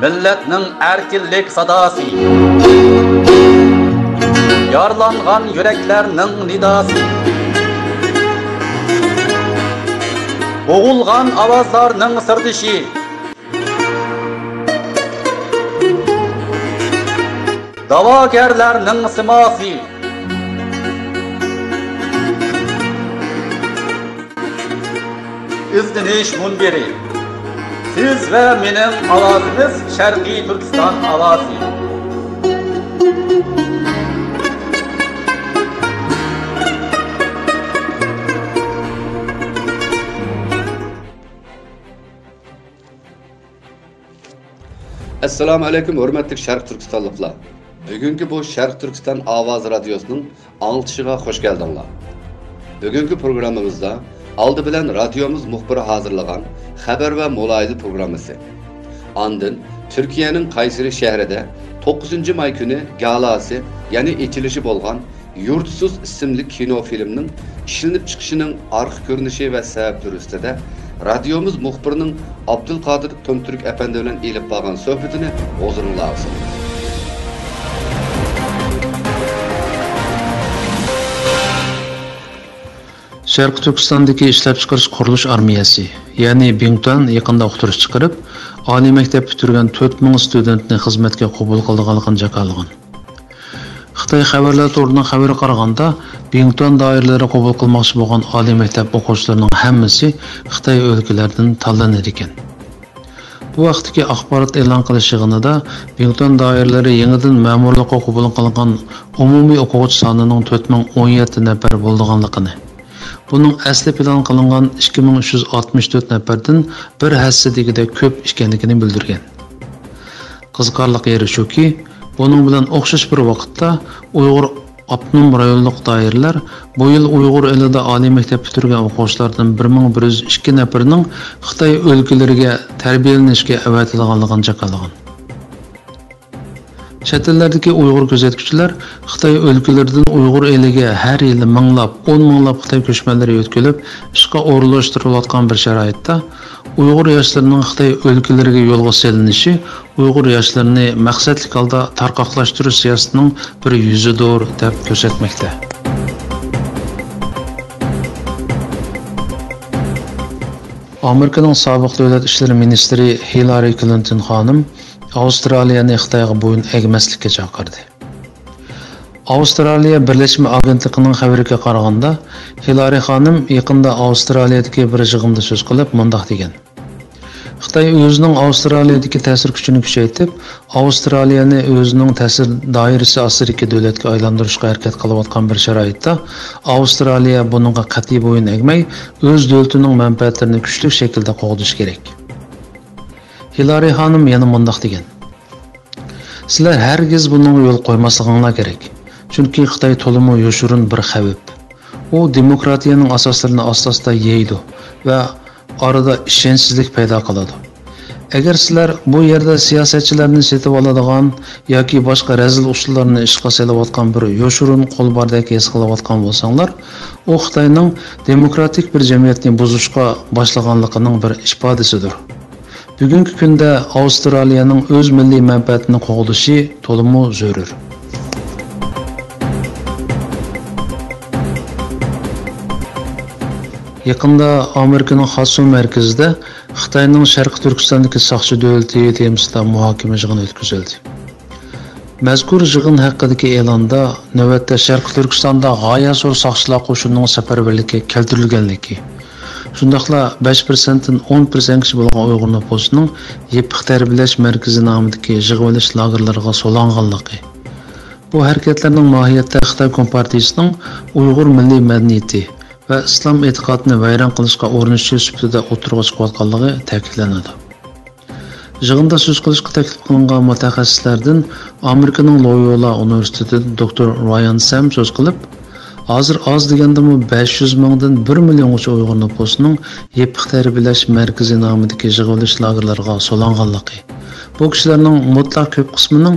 milletning erkinlik sadosi, yorlangan yuraklarning nidosi, bo'g'ilgan ovozlarning sirdishi, da'vogarlarning simosi, izdinish munbiri. Siz ve benim avazımız Şarkı Türkistan avazı. Assalamu alaykum hurmatli Sharq Turkistonliklar. Bugungi bu Sharq Turkiston Ovoz radiosining anglitishiga xush keldinglar. Bugungi programmamizda aldı bilen radyomiz muxbiri hazırlagan xabar va muloyiza programmasi. Andın Türkiye'nin Kayseri şehrida 9 may kuni galasi, ya'ni ochilishi bo'lgan Yurtsuz ismli kino filmining ishlanib chiqishining arx ko'rinishi va sabablari ustida radyomiz muxbirining Abdulqodir To'ntürk efendi bilan elib borgan suhbatini o'zingizlar olsin. Sharq Turkistondagi ishlab chiqarish qurilish armiyasi, ya'ni Bington yaqinda o'qitirish chiqarib, oliy maktab bitirgan 4000 studentni xizmatga qabul qilganligini jakarlagan. Xitoy xabarlar to'rining xabari qaraganda, Bington doiralari qabul qilmoqchi bo'lgan oliy maktab o'quvchilarining hammasi Xitoy o'lkalaridan tanlanar ekan. Bu vaqtdagi axborot e'lon qilish yig'inida Bington doiralari yangidan ma'murlikqa qabul qilingan umumiy o'quvchi sonining 4017 nafar bo'lganligini, bunun asli plan qilingan 2364 nafardan bir hassadagida ko'p ekanligini bildirgan. Qiziqarli yeri shuki, bunun bilan o'xshash bir vaqtda Uyg'ur avtonom rayonlik doiralar bu yil Uyg'ur elida oliy maktab bitirgan o'quvchilardan 1102 nafarining Xitoy o'lkalariga tarbiyalanishga avatilganligini jakarlagan. Chet ellardagi Uyg'ur kuzatuvchilar Xitoy o'lkalaridan Uyg'ur eliga har yili minglab, 10 minglab Xitoy ko'chmanlari o'tkazilib, ishga o'rinlashtirilayotgan bir sharoitda Uyg'ur yoshlarining Xitoy o'lkalariga yo'lga selinishi Uyg'ur yoshlarini maqsadli holda tarqoqlashtirish siyosatining bir yuzidir deb ko'rsatmoqda. Amerikaning sobiq davlat ishlari ministri Hillary Clinton xonim Avstraliyani Xitoyga bo'yin egmaslikka chaqirdi. Avstraliya Birlashma agentligining xabariga qaraganda, Hillary xonim yaqinda Avstraliyadagi bir yig'inda so'z qilib, mundaq degan: Xitoy o'zining Avstraliyadagi ta'sir kuchini kuchaytirib, Avstraliyani o'zining ta'sir doirasi ostidagi davlatga aylantirishga harakat qilayotgan bir sharoitda, Avstraliya buningga qat'iy bo'yin egmay, o'z davlatining manfaatlarini kuchli shaklda qo'g'dish kerak. Hillary xonim yana mundaq degan: Sizlar hargiz buning yo'l qo'ymasliginglar kerak. Chunki Xitoy to'limi yo'shurun bir xavf. U demokratiyaning asoslarini asta-asta yeydi va orada ishonchsizlik paydo qiladi. Agar sizlar bu yerda siyosatchilarni setib oladigan yoki boshqa razil usullarni ishga solayotgan bir yo'shurun qo'l bordek his qilayotgan bo'lsanglar, u Xitoyning demokratik bir jamiyatni buzishga boshlaganligining bir ifodasidir. Bugungi kunda Avstraliyaning o'z milliy manfaatini qo'g'dishi to'liq zarur. Yaqinda Amerikaning Xasun markazida Xitoyning Sharq Turkistondagi soqchi davlati temasida muhokama yig'ini o'tkazildi. Mazkur yig'in haqidagi e'londa navbatda Sharq Turkistonda g'oya zo'r soqchilar qo'shinining safarbarlikka keltirilganligi, shundaqla 5%dan 10% bo'lgan Uyg'ur nufusining yepiq tarbiyalash markazi nomidagi yig'ilish lagerlariga so'langanligi. Bu harakatlarning mohiyatda Xitoy Kompartiyasining Uyg'ur milliy madaniyati va islom e'tiqodini vayron qilishga urinishi sifatida o'tirg'a chiqayotganligi ta'kidlanadi. Yig'inda so'z qilishga taklif qilingan mutaxassislardan Amerikaning Loyola universitetidan Dr. Ryan Sam so'z qilib, hozir oz degandimi 500 mingdan 1 milliongacha Uyg'ur nufusining yepiq tarbiyalash markazi nomidagi yig'ilish lagerlariga so'langanligi, bu kishilarning mutlaq ko'p qismining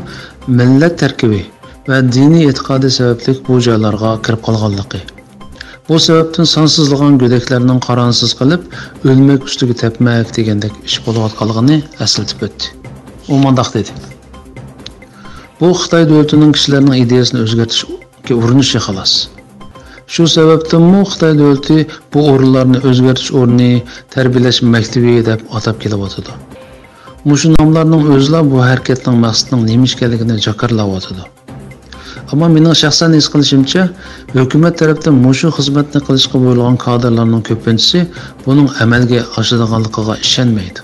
millat tarkibi va diniy e'tiqodi sababli bu joylarga kirib qolganligi. Bu sababdan sonsizlagan go'daklarning qaronsiz qilib, o'lmak ustiga tepmak degandek ish bo'layotganligini eslatib o'tdi. U mundaq dedi. Bu Xitoy davlatining kishilarning ideyasini o'zgartirishga urinishi xolos. Shu sababdanmi Xitoy davlati bu o'rinlarni o'zgartirish o'rni, tarbiyalash maktabi deb atab kelyapti. Mushu nomlarning o'zla bu harakatning maqsadining nima ekanligini jakarlayapti. Ammo mening shaxsan his qilishimcha, hukumat tarafdan mushu xizmatni qilishga bo'lgan kadrlarning ko'pinchisi buning amalga oshadiganligiga ishonmaydi.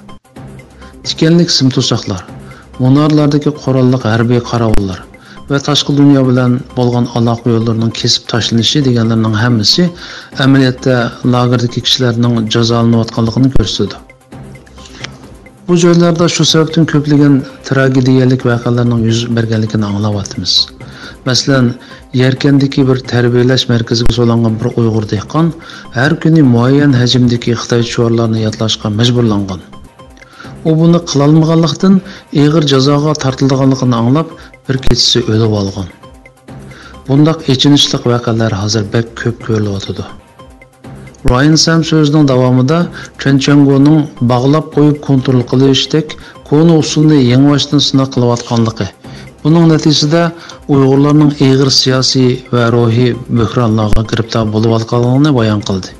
Tikanlik simto'saqlar, munarlardagi qurolliq harbiy qarovullar va tashqi dunyo bilan bo'lgan aloqa yo'llarining kesib tashlanishi deganlarning hammasi amaliyotda lagerdagi kishilarning jazolanayotganligini ko'rsatadi. Bu joylarda shu sababdan ko'plagan tragediyalik voqealarning yuz berganligini anglayapmiz. Masalan, Yarkandagi bir tarbiyalash markaziga so'langan bir Uyg'ur dehqon har kuni muayyan hajmdagi Xitoy shiorlarini yodlashga majburlangan. U buni qilolmaganlikdan og'ir jazoga tortilganligini anglab, bir kechasi o'lib olgan. Bundaq echinishli voqealar hozir bek ko'p ko'rilyotdi. Ryan Sam so'zining davomida Chenchengoning bog'lab qo'yib kontrol qilishdek konu usulni yengvashdan sinov qilayotganligi. Buning natijasida Uyg'urlarning og'ir siyosiy va ruhiy buhronlarga giribtor bo'lib qolganligini bayon qildi.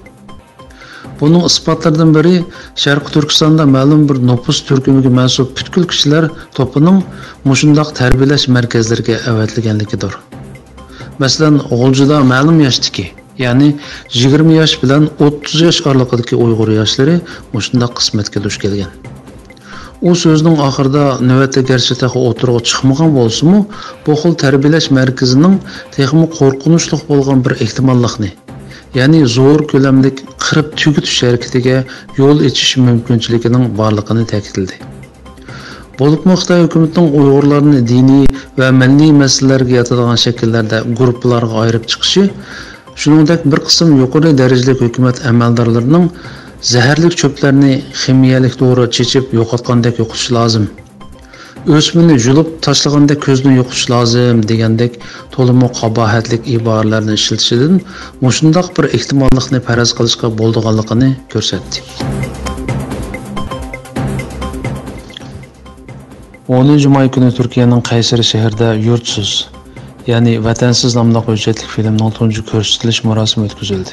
Buning isbotlaridan biri Sharqi Turkistonda ma'lum bir nüfus turkumiga mansub butkul kishilar to'pining mushundaq tarbiyalash markazlariga avatilganligidir. Masalan, G'uljida ma'lum yoshdagi, ya'ni 20 yosh bilan 30 yosh oralig'idagi Uyg'ur yoshlari mushundaq qismatga duch kelgan. U so'zning oxirida navbatda garchi o'tirg'i chiqmagan bo'lsa-mu, bu xil tarbiyalash markazining texmi qo'rqinchli bo'lgan bir ehtimollikni, ya'ni zo'r ko'lamlik qirib tugutish harakatiga yo'l echish mumkinchiligining borligini ta'kidladi. Bo'libmi Xitoy hukumatining Uyg'urlarni diniy va milliy masalalarga yotadigan shakllarda guruhlarga ayirib chiqishi, shuningdek bir qism yuqori darajali hukumat amaldorlarining zaharlik cho'plarni ximiyalik dori chechib yo'qotgandek yo'qish lozim. O'smini julib tashlaganda ko'zni yo'qish lozim degandek to'limi qabohatlik iboralarni ishlatishidan mushundaq bir ehtimollikni faraz qilishga bo'ldiganligini ko'rsatdi. 10 may kuni Turkiyaning Qaysari shahrida yurtsiz, ya'ni vatansiz nomli hujjatli filmning tunji ko'rsatilish marosimi o'tkazildi.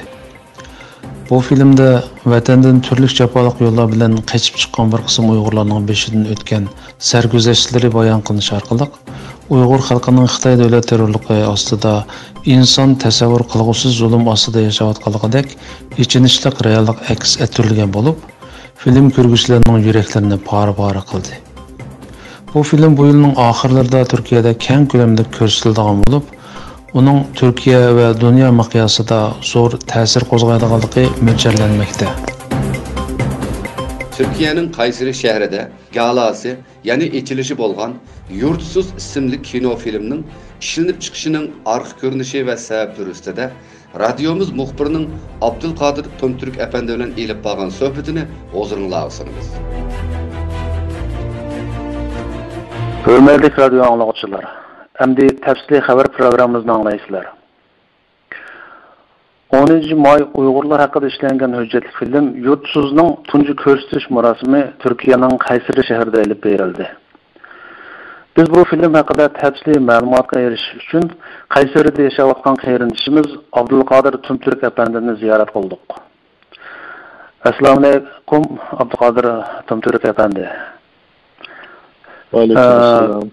Bu filmda vatandan turli jafoliq yo'llar bilan qochib chiqqan bir qism Uyg'urlarning beshidan o'tgan sarguzashtlari bayon qilinish orqali Uyg'ur xalqining Xitoy davlat terrorligi ostida inson tasavvur qilg'usiz zulm ostida yashayotganligidek ichinishli reallik aks ettirilgan bo'lib, film ko'rguvchilarning yuraklarini pora-pora qildi. Bu film bu yilning oxirlarida Turkiyada keng ko'lamda ko'rsatilgan bo'lib, uning Turkiya va dunyo miqyosida zo'r ta'sir qo'zg'aydiganligi mo'ljallanmoqda. Türkiye'nin Kayseri şehrinde galası, yani içilişi bolgan Yurtsuz isimli kino filminin işlenip çıkışının arka görünüşü ve sebepleri üstüde radyomuz muhbirinin Abdülkadir Tomtürk Efendi ile ilip bağlan sohbetini ozurunlağısınız. Hürmetli radyo anlıqçılar, endi tafsili haber programımızı anlaysızlar. 10 may Uyg'urlar haqida ishlangan hujjatli film Yurtsuzning tunji ko'rsatish marosimi Turkiyaning Qaysari shahrida olib berildi. Biz bu film haqida tafsili ma'lumotga erishish uchun Qaysarida yashayotgan qarindoshimiz Abdulqodir Tomtürk Efendi'ni ziyorat qildik. Assalomu alaykum Abdulqodir Tomtürk Efendi. Va alaykum assalom.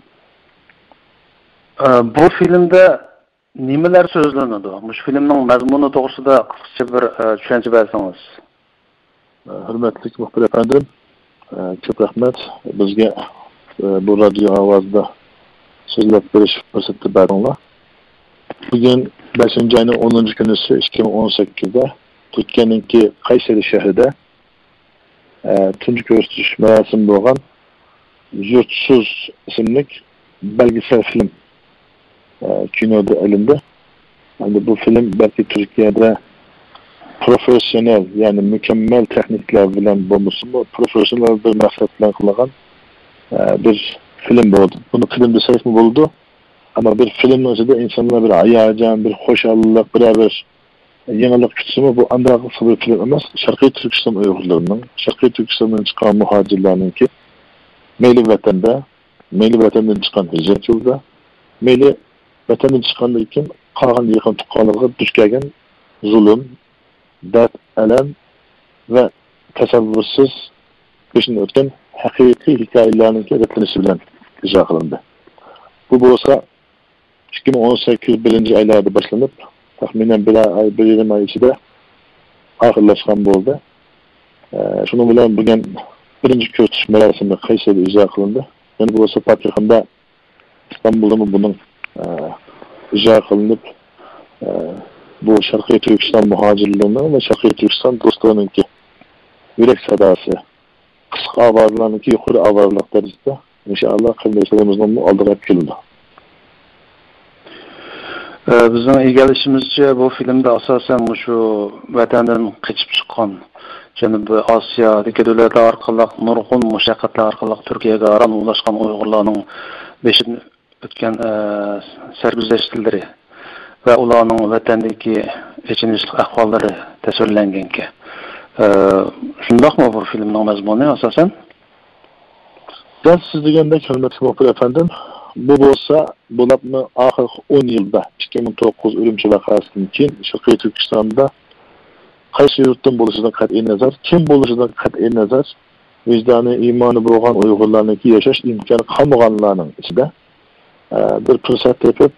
Bu filmda nimalar so'zlanadi? Mush filmning mazmuni to'g'risida qisqacha bir tushuncha bersangiz. Hurmatli muxbir afandim, ko'p rahmat bizga bu radio ovozida so'zlab berish fursati berdinglar. Bugun 5-oyning 10-kunisi 2018da Turkiyaning Qaysari shahrida tunji ko'rsatish marosimi bo'lgan Yurtsuz ismli belgesel film kinoda alındı. Yani bu film belki Türkiye'de profesyonel, yani mükemmel teknikler bilen bulmuşsun bu profesyonel bir maksatla kılagan bir film oldu. Bunu film desek mi buldu? Ama bir film olsa da insanlar bir ayacan, bir hoşallık, bir yenilik kütüsü mü? Bu andraklısı bir film ama Şarkı Türkistan Uygurlarının, Şarkı Türkistan'dan çıkan muhacirlerinin ki meyli vatanda meyli vatandan chiqqan hijrat yo'lida, meyli vatandan chiqqandan keyin qolgan yaqin tuqqanlarga duch kelgan zulm, dard, alam va tasavvursiz peşinde ötken haqiqiy hikoyalarning retlanishi bilan ijro qilindi. Bu bo'lsa 2018 birinchi oylarda boshlanib, taxminan bir yarim oy ichida oxirlashgan bo'ldi. Shuning bilan bugun birinchi ko'rsatish marosimi Qaysarda ijro qilindi. Yani bu bo'lsa Patriarxanda İstanbul'da buning ijro qilinib, bu Sharqiy Turkiston muhojirlarining va Sharqiy Turkiston do'stlarininki yurak sadosi, qisqa ovozlarniki yuqori ovozlar darajada inshaalloh qilmishimizning oldiga keldi. Bizning egalishimizcha bu filmda asosan shu vatandan qochib chiqqan Janubiy Osiyodagi davlatlar orqali nurg'un mushaqqatlar orqali Turkiyaga ulaşgan Uyg'urlarning beshidan o'tgan sarguzashtlari va ularning vatandagi echinishli ahvollari tasvirlangan ki. Shundaqmi bu filmning mazmuni asosan? Ben siz degandek hurmatli muxbir efendim, bu bo'lsa bo'lapmi oxirgi 10 yilda 2009 o'limchi vaqasidan keyin Sharqiy Turkistonda qaysi yurtdan bo'lishidan qat'iy nazar, kim bo'lishidan qat'iy nazar, vijdoni, iymoni bo'lgan Uyg'urlarniki yashash imkoni qolmaganlarning ichida bir fursat tepib,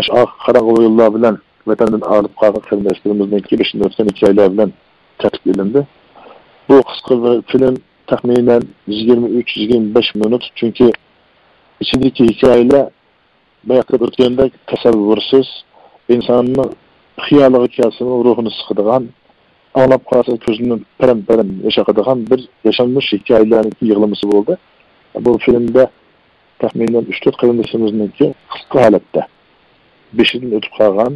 shu qarang'u yo'llar bilan vatandan olib qolgan qarindoshlarimizni kelishini o'tgan hikoyalar bilan tartib edildi. Bu qisqa film taxminan 23-25 minut, çünkü içindeki hikayeler bayaqda o'tgandek tasavvursiz, insonning xiyoliga kelsin, ruhini siqadigan, anglab qolsa ko'zining param-param yashaqadigan bir yaşanmış hikoyalarning yig'ilmasi bo'ldi. Bu filmda taxminan 3-4 qarindoshimizniki qisqa holatda beshidan o'tib qolgan,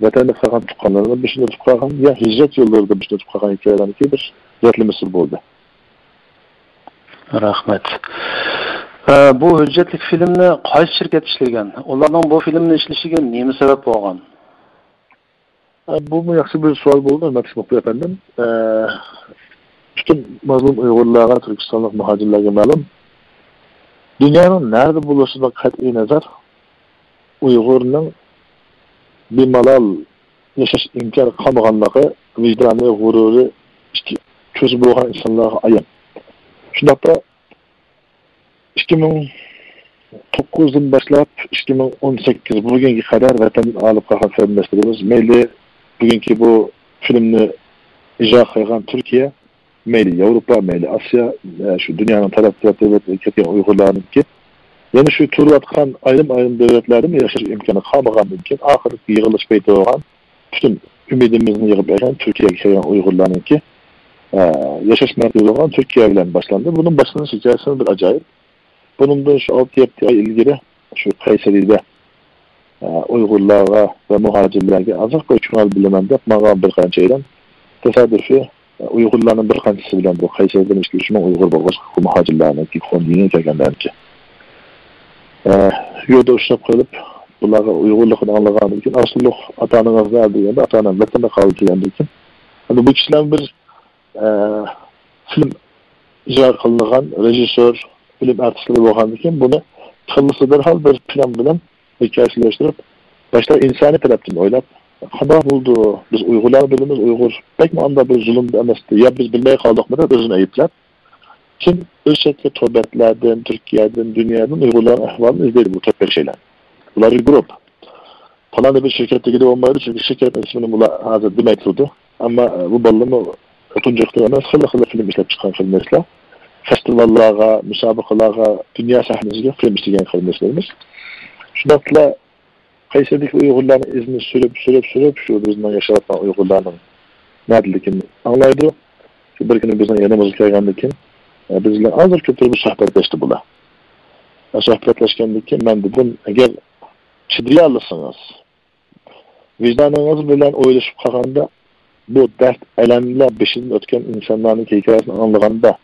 vatanda qolgan tuqqanlarning beshidan o'tib qolgan, ya hijrat yo'llarida beshidan o'tib qolgan hikoyalarning bir yetlimisi bo'ldi. Rahmet. Bu hüccetlik filmni qaysi şirket işlegan? Onlardan bu filmni işleşiga nima sebep bo'lgan? Bu yaxshi bir savol bo'ldi, Maksim efendim. Bütün mazlum Uyg'urlarga, Türkistanlik muhojirlarga ma'lum. Dunyoning nerede bo'lishidan qat'iy nazar Uyg'urning bemalol yashash imkoni qolmaganligi, vijdoni, g'ururi ko'zi bo'lgan insonlarga ayon. Shundaqda 2009'dan başlap 2018 bugünkü kadar vatandan alıp kalkan filmlerimiz, meyli bugünkü bu filmni icra kılgan Türkiye, meyli Avrupa, meyli Asya, şu dünyanın tarafı devletleri Uygurlarınki, yani şu turu atkan ayrım devletlerin yaşar imkanı kalmagan mümkün, ahırki yığılış beyti olan, bütün ümidimizin yığıp eken Türkiye'ye Uygurlarınki, yaşaş merkezi olan Türkiye ile başlandı. Bunun başlanış hikayesinin bir acayip. Bunun da şu 6-7 ay ilgili şu Kayseri'de Uygurlarga ve muhacirlerge azak ve uçmal bilemende mağam bir kançayla tesadüfi Uygurların bir kançası bilen bu Kayseri'den işleşme Uygur boğaz muhacirlerine ki kondiyine kelgenlerce. Yolda uçlap kalıp bunlara Uygurluğunu anlağanı için asıllık atanın azlardı yani atanın vatanda kaldı yani için. Bu kişilerin bir film icra kılınan rejisör, film artistleri bo'lgan ekan, buni qilmisi derhal bir plan bilan hikoyalashtirib, başta insani tarafdan o'ylab, qanday bo'ldi, biz Uyg'urlar bilamiz, Uyg'ur pekmi anda bir zulm emasdi, ya biz bilmay qoldikmi deb o'zini ayblab, kim o'sha to'batlardan, Turkiyadan, dunyodan Uyg'urlar ahvolini izlaydi bu katta şeyler. Bular bir grup. Falan bir şirketdagi olmaydi, çünkü şirket ismini bular hozir demay turdi, ammo bu ballarni o'tunjiqda emas, xil film ishlab chiqqan filmlar. Festivallarga, müsabakalarga, dünya sahnesiga film işleyen kardeşlerimiz. Şundakla Kayseri'deki Uygurların izini sürüp şu bizden yaşatan Uygurların neredelikini anlaydı. Şu bir günü bizden yanımızı kaygandıkken bizle azır kötü bir sohbetleşti bula. Sohbetleşkendikken ben dedim, eğer çidriyalısınız, vicdanınız bilen oylaşıp kalkanda bu dert, elemle beşinin ötken insanların hikayesini anlaganda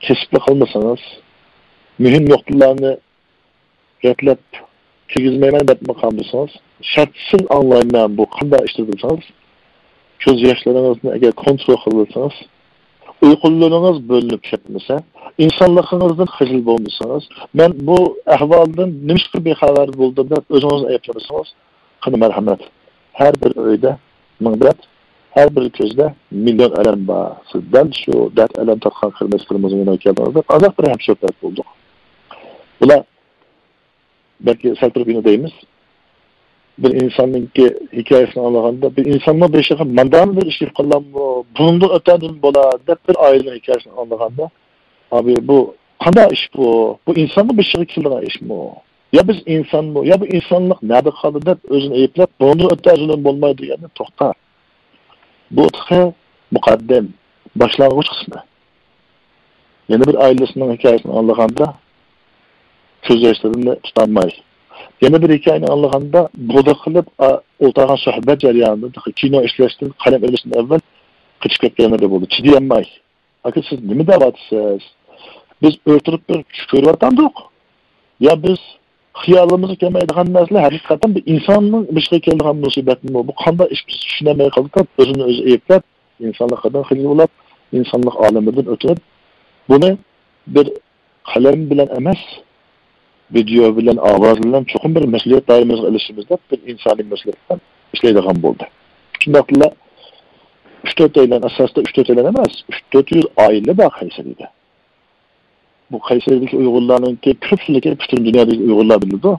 kesipli kalmasanız, mühim noktalarını retlep, çekizmeymen etme kalmışsanız, şartsız anlaymayan bu kanda işletirsanız, göz yaşlarınızı eğer kontrol kılırsanız, uykullarınız bölünüp ketmese, insonligingizdan xijil bo'lmasangiz, men bu ahvoldan nimishqa bexabar bo'ldim deb o'zingizni ayblamasangiz, qani marhamat. Har bir uyda mingdat, har bir ko'zda million alam bor. Sizdan shu dard alam tatgan xizmatlarimizga yo'nalganlarda azoq bir ham so'hbat bo'ldi. Bular belki salturbini deymiz. Bir insonninki hikoyasini anlaganda bir insonning beshiga mandan bir ish qilgan buningda o'tadin bo'ladi deb bir oila hikoyasini anlaganda abi bu qanday ish bu? Bu insonning beshiga kelgan ishmi? Ya biz insonmi? Ya bu insonlik nada qoldi deb o'zini ayblab, buningda o'tadin bo'lmaydi deganda to'xta. Bu muqaddim boshlang'ich qismi. Yana bir oilasining hikoyasini anlaganda ko'z yoshlarini tutolmay. Yana bir hikoyani anlaganda bo'da qilib o'tirgan suhbat jarayonida kino ishlashdan qalam ilishdan avval qichib ketganlar bo'ldi. Chidayolmay. Aka siz nima deyapsiz? Biz o'tirib bir ko'ryapmiz. Ya biz xiyolimizni kelmaydigan narsalar haqiqatan bir insonning bishga kelgan musibatmi? Bu qanday ish biz tushunmay qoldik, o'zini o'zi ayblab, insonlikdan xijil bo'lib, insonlik olamidan o'tib, buni bir qalam bilan emas, video bilan, ovoz bilan cho'qim bir mas'uliyat doiramizga ilishimizda bir insoniy mas'uliyatdan ishlaydigan bo'ldi. Shundaqla 3-4 oydan asosda 3-4 oydan emas, 3-400 oila bor Qaysaryda. Bu Qaysaryadagi Uyg'urlarninki ko'pchiligi butun dunyodagi Uyg'urlar biladi.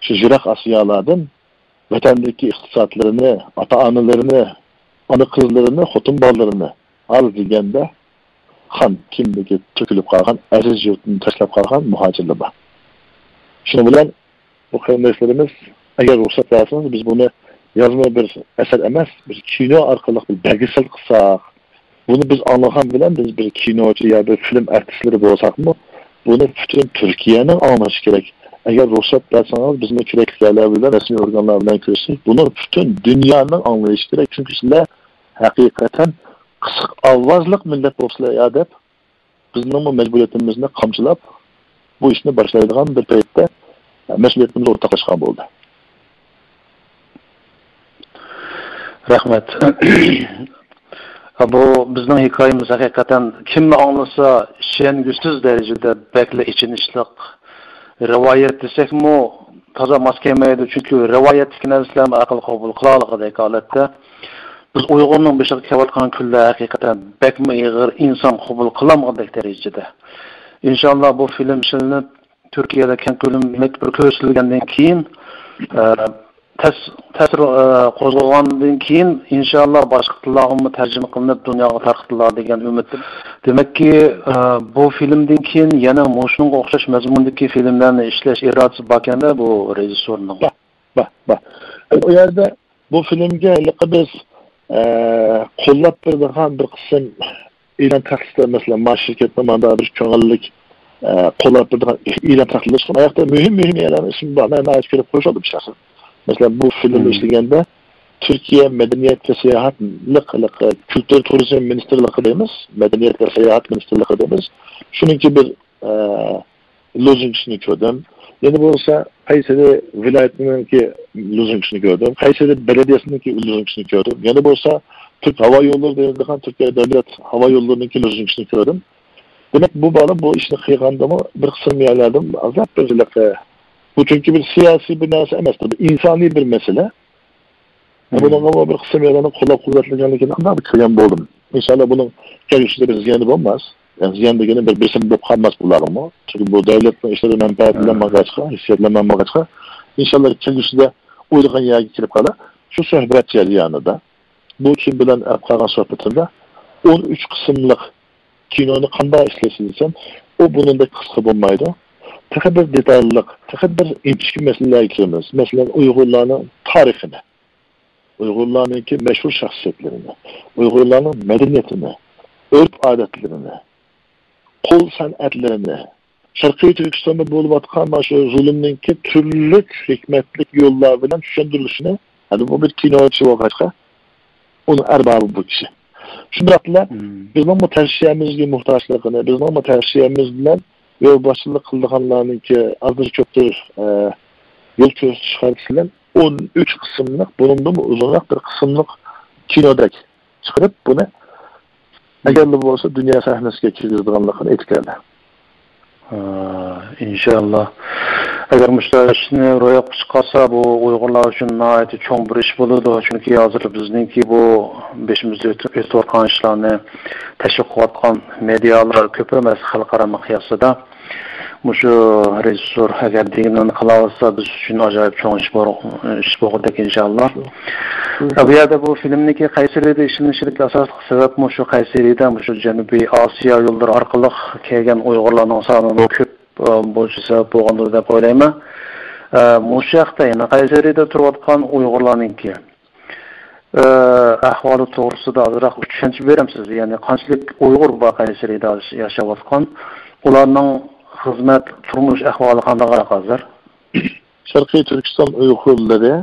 Shu Jiroq Osiyolardan vatandagi iqtisodlarini, ota-onalarini, ona qizlarini, xotin bolalarini al deganda xon kimligi to'kilib qolgan, aziz yurtini tashlab qolgan muhojirlar bor. Şunu bilen bu kardeşlerimiz eğer ruhsat versinler biz bunu yazma bir eser emez, bir kino arkalık bir belgesel kısak. Bunu biz anlayan bilen biz bir kinocu ya bir film artistleri olsak mı? Bunu bütün Türkiye'nin anlaşı gerek. Eğer ruhsat verseniz bizim kürekli yerler bilen, resmi organlar bilen görüşsek, bunu bütün dünyanın anlayışı gerek. Çünkü sizler hakikaten kısık avazlık millet olsa ya deyip bizim bu mecburiyetimizde kamçılap bu işini başlayacağım bir peytte mesuliyetimiz ortaklaşkan oldu. Rahmet. Bu bizning hikoyamiz hakikaten kimni anglasa ishongisiz darajada bekle ichinishliq rivoyat desakmi toza mos kelmaydi, chunki rivoyatdagi narsalarni aql qabul qila oladigan holatda biz Uyg'urning beshiga kelayotgan kunlar hakikaten bekmi ig'ir inson qabul qilolmagan darajada. İnşallah bu film işlenip Türkiye'de keng ko'lamli bir ko'rsatilgandan keyin ta'sir qo'zg'algandan keyin inşallah boshqa tillarga tarjima qilinib dunyoga tarqatilar degan umiddim. Demakki bu filmdan keyin yana shunga o'xshash mazmundagi filmlarni ishlash irodasi bor ekanda bu rejissyorning. Bak. O yerde bu filmga biz qo'llab beradigan bir qism ilan taksitler mesela maaş şirketine manda bir köngüllik qo'llab beradigan ilan taksitler son ayakta mühim yerlerin ismi var. Ben ayet görüp koşalım şahsen. Mesela bu film işligende Türkiye Medeniyet ve Seyahatlik Kültür Turizm Ministerliği deyimiz. Medeniyet ve Seyahat Ministerliği deyimiz. Şununki bir lozungisini gördüm. Yani bu olsa Kayseri vilayetininki lozungisini gördüm. Kayseri Belediyesi'ninki lozungisini gördüm. Yani bu olsa Türk Hava Yolları deyildiğin Türkiye Devlet Hava Yolları'nınki lozungisini gördüm. Demek bu bağlı bu işini kıyganda mı bir kısım yerlerdim. Azap bir bu çünkü bir siyasi bir narsa emas, insani bir mesele. Bunun ama bir kısım yerlerinin kolay kuvvetlengenlikini anlamak kıyan buldum. İnşallah bunun gelişinde bir ziyanı olmaz. Yani ziyan degeni bir besim bulup kalmaz bunlar mı? Çünkü bu devletin işleri menfaatlenme kaçka, hissiyatlenme kaçka. İnşallah kendisi de uyduğun yere girip kalır. Şu sohbet jarayonida bu kim bilen yapılan sohbetimde 13 kısımlık kinonu qanday işleşirsen o bunun da kısa bulmaydı. Fakat bir detaylık, fakat bir inçki meseleler girmez. Mesela Uygurların tarihini, Uygurların ki meşhur şahsiyetlerini, Uygurların medeniyetini, örf adetlerini, kol sanatlarını, Şarkı Türkistan'da bulup atkan şu zulümünki türlü hikmetlik yollar bilen düşündürülüşüne, yani bu bir kinocu olacak, onun erbabı bu kişi. Şundakla bizim bu tercihimizde muhtaçlığını, bizim bu tercihimizle yol başçılık kıldıqanlarının ki azdır köptür yol çözü çıkartısıyla 13 kısımlık, bunun da uzunluk bir kısımlık kinodek çıkarıp bunu eğer bu olsa dünya sahnesine geçirdiğinlikini etkilerler. İnşallah. Eğer müşteri işini ro'yobga chiqarsa bu Uyg'urlar uchun nihoyatda cho'ng bir ish bo'ladi. Chunki hozir bizningki bu beshimizda o'tayotgan ishlarni tashviq qilayotgan medialar ko'p emas xalqaro miqyosda. Mushu rejissor agar deganini qila olsa biz uchun ajoyib cho'ng ish bo'ladi inshaalloh. Bu yerda bu filmniki Qaysariyda ishlanishidagi asosiy sabab mushu Qaysariyda mushu Janubiy Osiyo yo'llari orqali kelgan Uyg'urlarning soni ko'p bo'lishi sabab bo'lgandir deb o'ylayman. Mushu yoqda yana Qaysariyda turayotgan Uyg'urlarningki ahvoli to'g'risida ozroq tushuncha beramsiz. Ya'ni qanchalik Uyg'ur bor Qaysariyda yashayotgan, ularning xizmat turmush ahvoli qanday hozir? Sharqiy Turkiston Uyg'urlari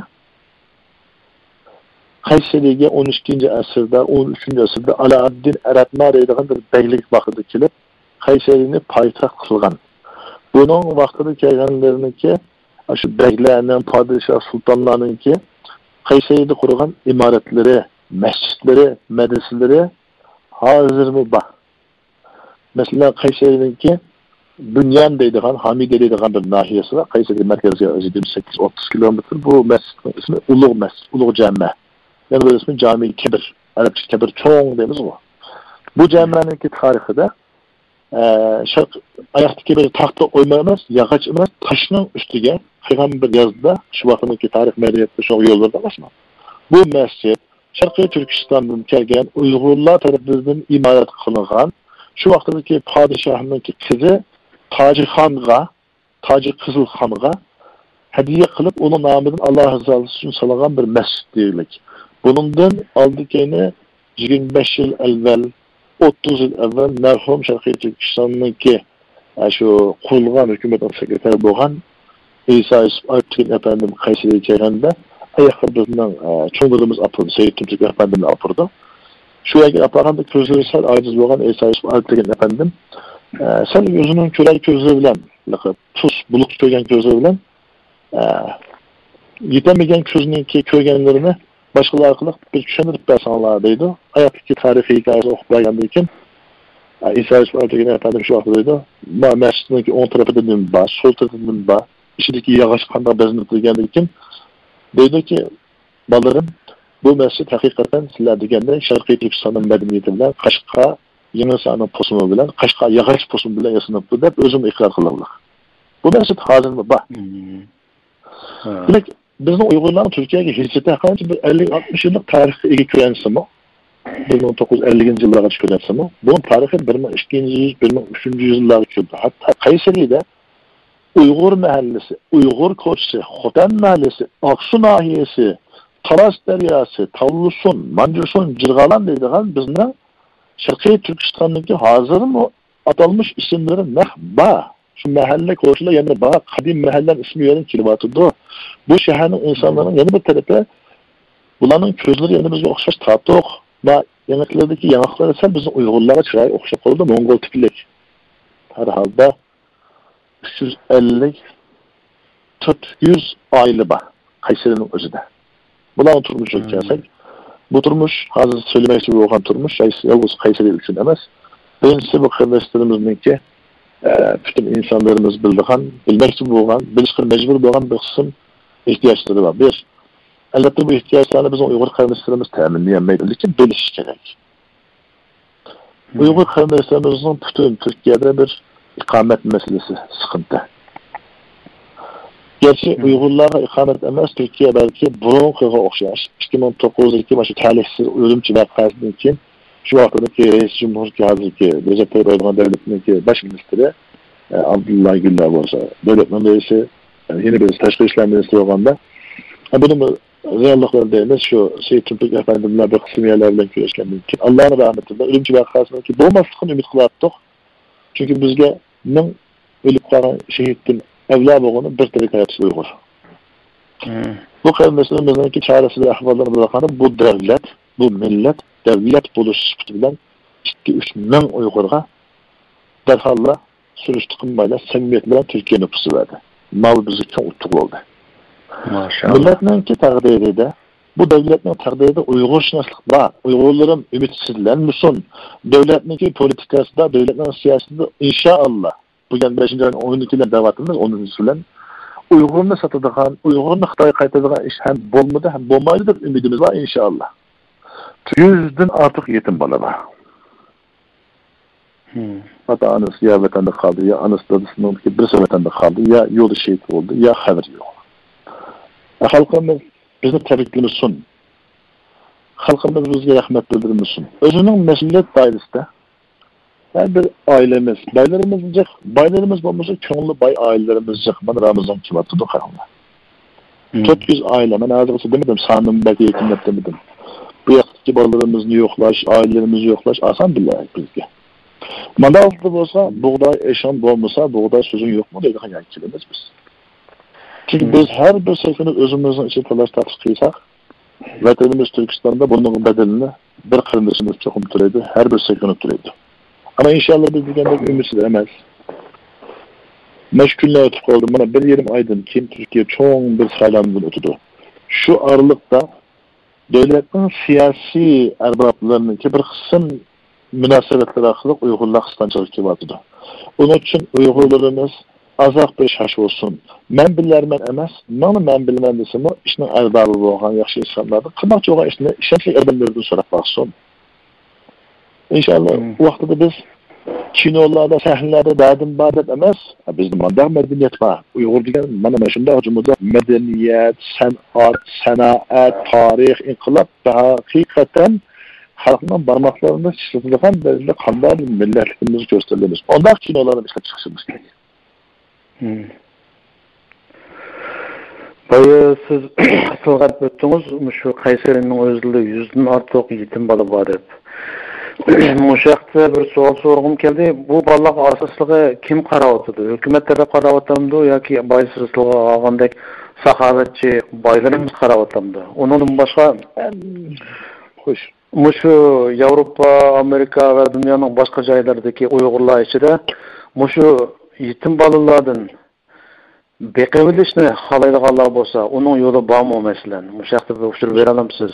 Qaysariga 12-asrda, 13-asrda Alaaddin Aratma deydigan bir beylik vaqtida kelib, Qaysariyni poytaxt qilgan. Buning vaqtida kelganlarniki, shu beylarning, podshoh sultonlarningki Qaysariyda qurgan imoratlari, masjidlari, madrasalari hozirmi bor. Masalan, Qaysariyninki Bunyan deydigan, Hamide deydigan bir nahiyasi var. Qaysari merkeziga 28-30 kilometr. Bu mescidin ismi Ulug' Mescid, Ulug' Cami. Yani bu ismi Cami Kebir. Arapça Kebir çoğun deyimiz bu. Bu cami'ninki tarihide ayaktaki bir tahta oyma emas, yağaç emas, taşının üstüge kıygan bir yazıda şu vaktinki tarih medeniyeti şu yollarda başma. Bu mescid Şarkı Türkistan'dan kelgen Uygurlar tarafından imarat kılıngan şu vaktdaki padişahınınki kızı Taci Kızıl Han'a hediye kılıp onun namından Allah rızası için salagan bir mescid deyirlik. Bunundan aldıkını 25 yıl evvel, 30 yıl evvel merhum Şarkı Türkistan'ınki şu kurulgan hükümetin sekreteri boğan İsa Yusuf Alptekin efendim Kayseri'ye gelende ayakkabısından çoğunlarımız apırdı. Seyyid Tümtük efendimle apırdı. Şu yer aparanda közleri sel aciz boğan İsa Yusuf Alptekin efendim sen gözünün körer közleri bilen tuz, buluk kögen közleri bilen yetemegen közününki kögenlerini başkaları akıllı bir düşünürüp personlardaydı. Ayaktaki tarihi hikayesi okuyandayken İsa Yusuf Alptekin efendim şu vaktadaydı. Mescidindeki 10 tarafı dedim var, sol tarafı dedim var. İçindeki yağış kanda bezinirken dedi ki ballarım bu mescid hakikaten sizler degende Şarkı Türkistan'ın medeniyeti bilen Kaşka Yenisan'ın posumu bilen Kaşka yağış posumu bilen yasınıptı deyip özüm ikrar kılarlar. Bu mescid hazır mı? Bak. Demek bizim Uygurların Türkiye'ye hicreti hakkında bir 50-60 yıllık tarihi ilgi köyensi mi? 1950 yıllara kadar köyensi mi? Bunun tarihi 13. yüzyıllara köydü. Hatta Kayseri'de Uygur mahallesi, Uygur koçisi, Xotan mahallesi, Aksu nahiyesi, Talas deryası, Tavlusun, Mancursun, Cirgalan dediğin bizden Şarkı Türkistan'daki hazır mı atılmış isimleri ba. Şu mahalle koçular yani ba, kadim mahallen ismi yerin kilibatıdır. Bu şehrin insanların yeni bir tarafı bunların közleri yeni bize okşaş tatlı ok. Ve yanıklardaki yanıkları ise bizim Uygurlara çırayı okşak oldu Mongol tiplik. Herhalde 350 400 aile var Kayseri'nin özüde. Bundan oturmuş ülkesek, bu turmuş, hazır söylemek için olan turmuş, yalnız Kayseri için emez. Birincisi bu kardeşlerimizin ki, bütün insanlarımız bilmek için olan, bilişkin mecbur olan bir kısım ihtiyaçları var. Bir, elbette bu ihtiyaçlarını bizim Uygur kardeşlerimiz teminleyemeydi. Lakin bölüş gerek. Uygur kardeşlerimizin bütün Türkiye'de bir ikamet meselesi sıkıntı. Gerçi Uygurlara ikamet emez, Türkiye belki burunqıga okşaş. 2009'daki başı talihsiz ölümçü vakasından ki şu vaktadaki reis cumhurki hazırki Recep Tayyip Erdoğan devletindeki baş ministri Abdullah Gül'ler olsa devletin reisi yeni bir Taşkı İşler Ministri olanda bunun reallıkları değmez şu Seyyid Tümtük efendimler bir kısım yerlerden güreşken mümkün. Allah'ın rahmetinde ölümçü vakasından ki doğmaslıkın ümit kılattık. Çünkü bizge min ölüp kalan şehittin evlâ boğunu bir tarik hayatı Uygur. Bu kardeşlerimizden çaresiz ahvallarını bırakanı bu devlet, bu millet, devlet buluş bilen 2-3 min Uygur'a derhalla sürüştükünmeyle samimiyet bilen Türkiye nüfusu verdi. Mal bizi çok uçtuk oldu. Maşallah. Milletinki takdiri de bu devletin takdiri de Uygur şinaslık var. Uygurların ümitsizlenmesin. Devletinki politikası da, devletin siyaseti de inşallah bugün 5. ayın 12'den davatımız 10. bilan Uyg'urni sotadigan, Uyg'urni Xitoyga qaytadigan ish ham bo'lmadi, ham bo'lmaydi deb umidimiz bor inshaalloh. 100'den artıq yetim bala var. Ata-anası ya vatanda kaldı, ya anası dadısının birisi vatanda kaldı, ya yolu şehit oldu, ya haber yok. Halkımız bizni təbrikləməsin. Halkımız bizə rəhmət bildirməsin. Özünün məsuliyyət dairəsində hər bir ailemiz, baylarımız olmasa köngülü bay ailelerimiz mən Ramazan kimi atdı xanımlar. 400 aile, mən hazırsa demedim, sandım belki yetimlik demedim. Bu yaştaki balalarımızı yoklaş, ailelerimizi yoklaş, asan billahi bizge. Manda altında olsa, buğday eşan olmasa, buğday sözün yok mu deydik yani kilimiz biz. Çünkü biz her bir sefini özümüzün için talaş tartış kıysak, vatanımız Türkistan'da bunun bedelini bir kırındışımız çok umutlaydı, her bir sefini umutlaydı. Ama inşallah biz diyenden ümitsiz emez. Meşgulüne ötüp kaldım, bana bir yerim aydın kim Türkiye çoğun bir saylamından ötüdü. Şu aralıkta devletin siyasi erbaplarının ki bir kısım münasebetleri akılıp Uygurlar kıstançılık gibi atıdı. Onun için Uygurlarımız azak bir şaş olsun. Men billermen emez, men bilmen desem o, işinin erbabı olan yaxşı insanlardır. Kımakçı olan işine işemsek erbellerden sonra baksın. İnşallah o vaxtıda biz kinolarda, sahnelerde derdim badet emez. Bizde mandar medeniyet var. Uygur diyen bana meşhunda hücumda medeniyet, sanat, sanaat, tarih, inkılap ve hakikaten halkının parmaklarında çizildiğin belirli kanlar milletlikimizi gösterilmiş. Ondan kinolarda işte çıkışımız gerekiyor. Bayı siz sılgat öttünüz, şu Kayseri'nin özlü 100'den artıq yetim balı var hep. Muşaqda bir sual sorğum keldi. Bu balaq asaslığı kim qarawatydy? Hökümet taraf qarawatymdy yoki baysızlığı algandek sahabatçı baylarımız qarawatymdy? Ondan başqa hoş. Muşu Avrupa, Amerika ve dünyanın başka joylaridagi Uyg'urlar ichida muşu yetim balalardan beqevilishni xohlaydiganlar bo'lsa, uning yo'li bormi masalan? Muşaqda bir usul bera olamsiz?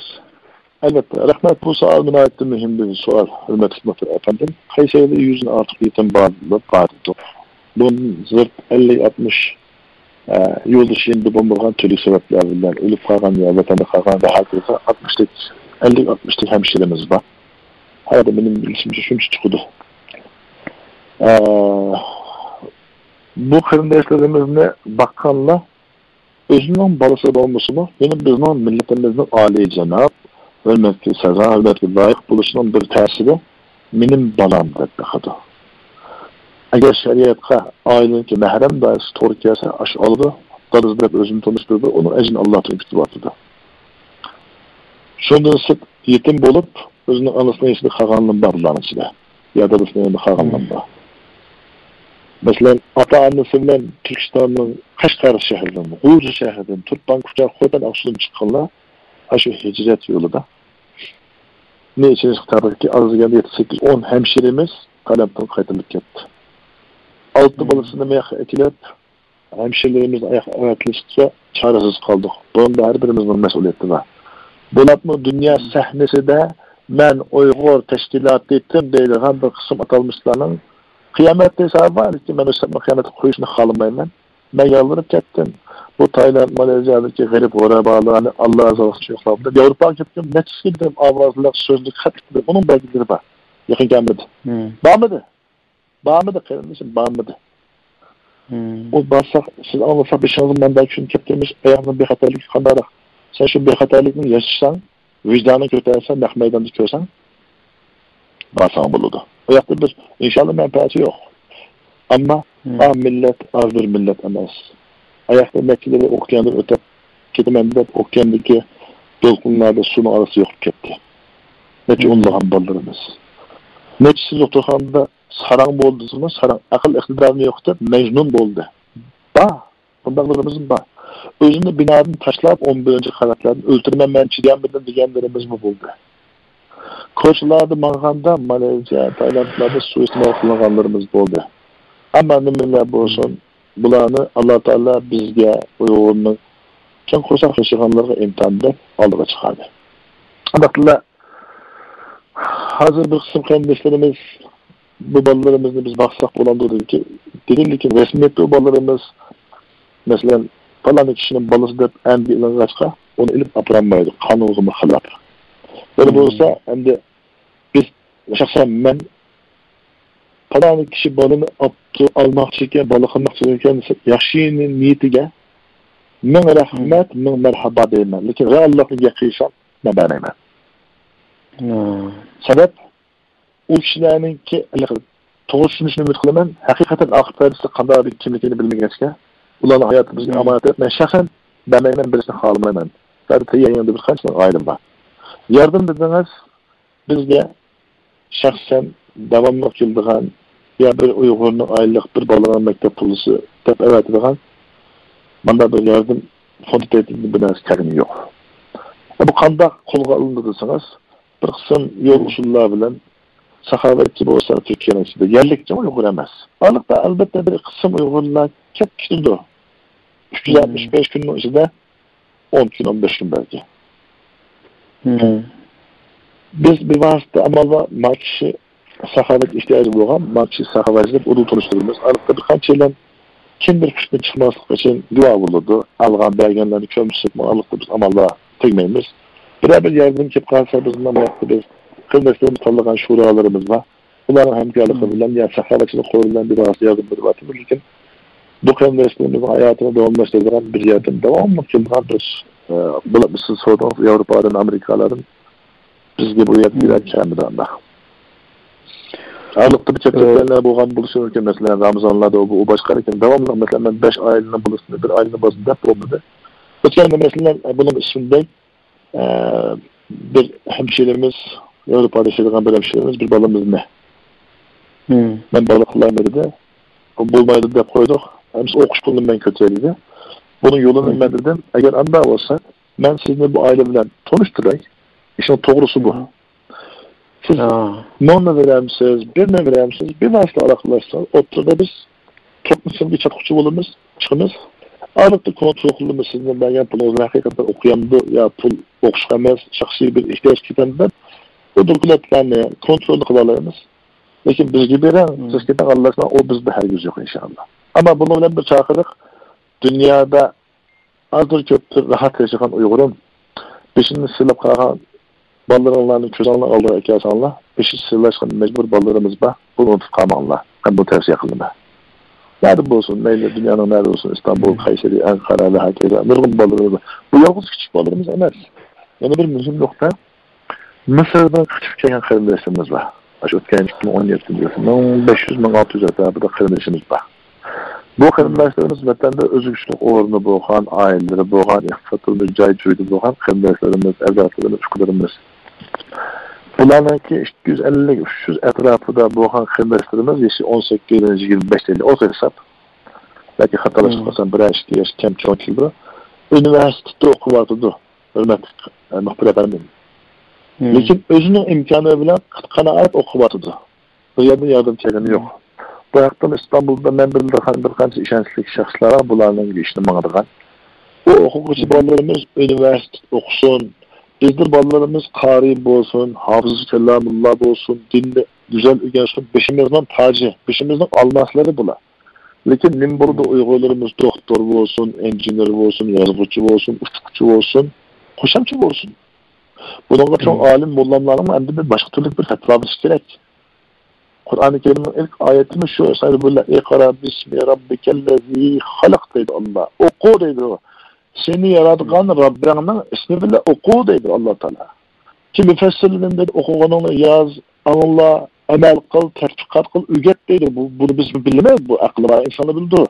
Elbette. Rahmet bu sual münayitte mühim bir sual. Hürmetli muhtar efendim. Kayseri'de 100'ün artık yetim bağırdı. Bunun zırt 50-60 yoldaşı indi bombalan türlü sebeplerden ölüp kalan ya vatanda kalan ve halkıda 50-60'lık hemşiremiz var. Hayata benim bilişimci şunu çıkıyordu. Bu kırındaşlarımızla bakkanla özünün balısı da olması mı? Benim bizim milletimizin âli cenab hürmetli seza, hürmetli layık buluşunun bir tesiri benim balam dedi. Eğer şeriatka ailenin ki mehrem dairesi doğru gelse aş aldı, darızda özünü tanıştırdı, onun ecini Allah'a tanıştırdı vardı. Şundan sık yetim bolup, özünün anısının içinde kağanlığın barıların içinde. Ya dadısının yanında kağanlığın var. Mesela ata-annesi bilen Türkistan'ın Kaşgar şehrinden, Uğurcu şehrinden, Türkban kucak koydan Aksu'dan çıkanlar aşı hicret yolu da. Ne için tabii ki az geldi 7-8-10 hemşiremiz kalemden kaydılık yaptı. Altı balısını meyaka etilip hemşirelerimiz ayaklaştıkça çaresiz kaldık. Bunun da her birimizin mesuliyeti var. Bunun dünya sahnesi de men Uygur teşkilatı ettim deyilgen bir kısım atılmışlarının kıyamette hesabı var ki ben o kıyamete koyuşunu kalmayayım ben yalvarıp gittim. Bu Tayland, Malezya'daki garip orabalarını Allah'a razı çocuklarımda. Avrupa'ya gittim, netiz gittim, avazlık, sözlük, hat gittim. Onun belgeleri var. Yakın gelmedi. Bağmadı. Bağmadı kardeşim, bağmadı. O bağırsak, siz anlatsak bir şansın ben belki şunu keptirmiş, ayağının bir hatalık kandarak. Sen şu bir hatalıkını yaşarsan, vicdanını kötülersen, mehmeydanını körsen, bağırsan bulurdu. O yakta bir, inşallah menfaati yok. Ama millet, az bir millet emez. Ayakta Mekke'de okyandan ötep, Kedimende okyandaki dolkunlarda suyun arası yok gitti. Nece onlağın ballarımız. Necesiz oturğanda sarang bolduzmu, sarang akıl iktidarını yoktu, mecnun boldu. Bundaklarımızın var. Özünü binadan taşlayıp 11. karaklarını öldürmem ben çiğden birden diyenlerimiz mi buldu? Koçlarda, Manganda, Malezya, Taylandlarda suistimal kullananlarımız boldu. Ama nimeler bolsun, bularını Allah Teala bizge Uygur'un keng kursak yaşayanlarga imtihanda aldığa çıkardı. Anlattılar. Hazır bir kısım kardeşlerimiz bu balalarımızı biz baksak bulandırdı ki dediğim ki resmiyette o balalarımız mesela falan kişinin balası da en bir ilan başka onu ilip apıranmaydı. Kanunuma halap. Böyle olsa hem de biz şahsen ben falan kişi balını aptı almak için balıklamak için yaşının niyetige men rahmet men merhaba deyman. Lakin reallıkı yakışan ne beneyman. Sebep o kişilerin ki toğuşunuşunu ümit kılaman hakikaten aktarısı kadar bir kimlikini bilmeyeceğiz. Ulan hayatımızı emanet etmen şahsen beneyman birisini halmayman. Zaten yayında bir kaçtan ayrım var. Yardım dediniz bizge şahsen devamlı yıldığan ya bir Uygur'un aylık bir balığın mektep pulusu tep evet edilgan bana bir yardım fondu biraz kelime yok. Bu kanda kolga alındı deseniz bir kısım yol usullar bilen sahavetçi olsa Türkiye'nin içinde yerlikçe Uygur emez. Alıkta elbette bir kısım Uygurlar çok küçüldü. 365 günün içinde 10 gün 15 gün belki. Biz bir vasıta amalla markişi sahavet ihtiyacı olan markişi sahavetçilik onu tanıştırıyoruz. Alıkta birkaç şeyden kim bir kısmı çıkmazlık için dua vuruldu. Algan belgenlerini kömürsük mü alıkta biz amalla tegmeyimiz. Bir yardım ki kalsa bizim amalakta biz kılmışlığımız tanılan şuralarımız var. Bunların hemkarlıkı bilen ya sahavetçilik korulan bir vasıta yardımları var. Lakin bu kılmışlığımızın hayatını devamlaştıran bir yardım devamlı yıldan bir siz sordunuz Avrupa'nın, Amerikaların bizge bu yetkiler kâmiden de. Ağırlıkta bir çektiklerine boğan buluşurken mesela Ramazanlarda o başkarken devamlı mesela ben 5 aylığına buluştuğunda bir aylığına bazında olmadı. Ötken de mesela bunun isminde bir hemşehrimiz Avrupa'da yaşayan bir hemşehrimiz bir balımız ne? Ben balıklarım dedi. Bulmaydı da koyduk. Hemsi okuş buldum ben kötüydü. Bunun yolunu ben dedim. Eğer anda olsa ben sizinle bu aile bilen tanıştırayım. İşin doğrusu bu. Siz nonla verer misiniz, birine verer misiniz, bir vasıta alaklarsanız oturda biz toplumsal bir çatkıcı olumuz, çıkımız. Ağırlıklı kontrol okulumuz sizinle ben yapılığınız hakikaten okuyamdı ya pul okuşamaz, şahsi bir ihtiyaç kitenden o durgulatlarını kontrolü kılarlarımız. Lakin biz gibi siz giden Allah'ına o bizde her yüz yok inşallah. Ama bunu bilen bir çağırık dünyada azdır köptür rahat yaşayan Uygur'un peşini silip kalan ballarınlarını çözenler aldığı ekiyasanlar peşini silaşkan mecbur ballarımız var. Bunu unutup kalmanlar. Ben bu tavsiye kıldım ben. Nerede olsun, neyle dünyanın nerede olsun, İstanbul, Kayseri, Ankara ve herkese nırgın ballarımız var. Bu yalnız küçük ballarımız emez. Yani bir mühim nokta Mısır'dan küçükken kardeşlerimiz var. Aşı ötken 2017 yılında 500-600 etrafında kardeşimiz var. Bu kardeşlerimiz vatanda özgürlük uğruna boğan, aileleri boğan, ihtifatlı cay cüydü boğan kardeşlerimiz, evlatlarımız, uşkularımız. Bunlardan 250-300 etrafında boğan kardeşlerimiz yaşı 18-25 değil, o hesap. Belki hatalaşırsan bir yaş kem çok yılda. Üniversitede okuvardı. Hürmet, muhbir efendim. Lakin özünün imkanı bilen kanaat okuvatıdı. Bu yardım çekeni yok. Bu yaktan İstanbul'da ben bir kanca işensizlik şahslara bularının geçtiğini mağdırgan. Bu okukucu ballarımız üniversite okusun, bizdir ballarımız kari olsun, hafız-ı kelamullah olsun, dinle güzel ügensin, beşimizden tacı, beşimizden almasları bula. Lakin min burada Uygurlarımız doktor olsun, engineer olsun, yazgıcı olsun, uçukçu olsun, koşamçı olsun. Bununla çok alim mullamların hem de bir başka türlü bir fetvalısı gerek. Kur'an-ı Kerim'in ilk ayetimiz şu. Estağfirullah. İkra bismi rabbikellezi halak deydi Allah. Oku deydi o. Seni yaratkan Rabbinin ismi bile oku deydi Allah Teala. Ki müfessirlerin dedi okuğununu yaz, anla, amel kıl, tertikat kıl, üget deydi. Bunu biz bilmeyiz. Bu aklı var. İnsanı bildi.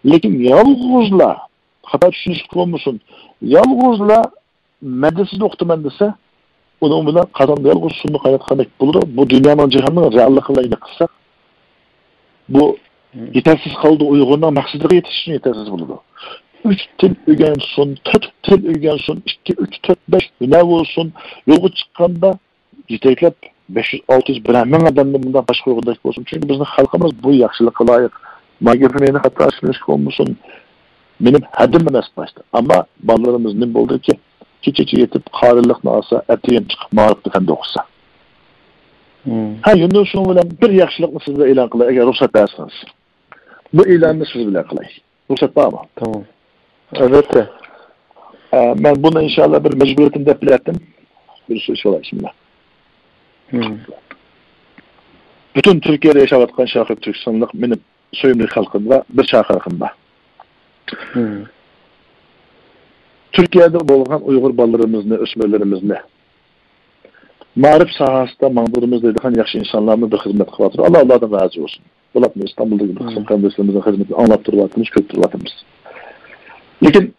Lakin yalğızla hatta düşünüşlük olmuşsun. Yalğızla medresiz okutumen dese onun bilen kazandığı yalğız sunnu kaynatkanek bulur. Bu dünyanın cihanının reallıkıyla ile kısa. Bu yetersiz kaldığı Uygur'dan maksızlığı yetişsin yetersiz bulur. 3 til ügensun, 4 til ügensun, 2, 3, 4, 5 hünev olsun. Yolu çıkkanda yeteklep 500-600 bilen adamda bundan başka Uygur'daki olsun. Çünkü bizim halkımız bu yakşılıkla layık. Magirfimeyini hatta aşmışlık olmuşsun. Benim haddim emas başta. Ama ballarımız ne oldu ki? Keçeci yetip qarıllıqni alsa, erteyen çıkıp mağrıp defende okusa. Ha, yunda şunun bilan bir yaxshilikni sizga e'lon qilay, agar ruxsat bersangiz. Bu e'lonni siz bilan qilay. Ruxsat bormi? Tamam. Albatta. Men buni inshaalloh bir majburiyatim deb biladim. Bir so'z olay şimdi. Bütün Türkiye'de yaşayotgan Şarkı Türkistanlık benim soyumlu halkımda bir çağrım var. Türkiye'de bulunan Uygur ballarımızı, ösmürlerimizni, marif sahasında mağdurumuz dediğin yaxşı insanlarımız da hizmet kıvatır. Allah Allah'tan razı olsun. Bulatma İstanbul'da gibi kısım kardeşlerimizin hizmetini anlattırıp atmış, köptürüp atmış. Lakin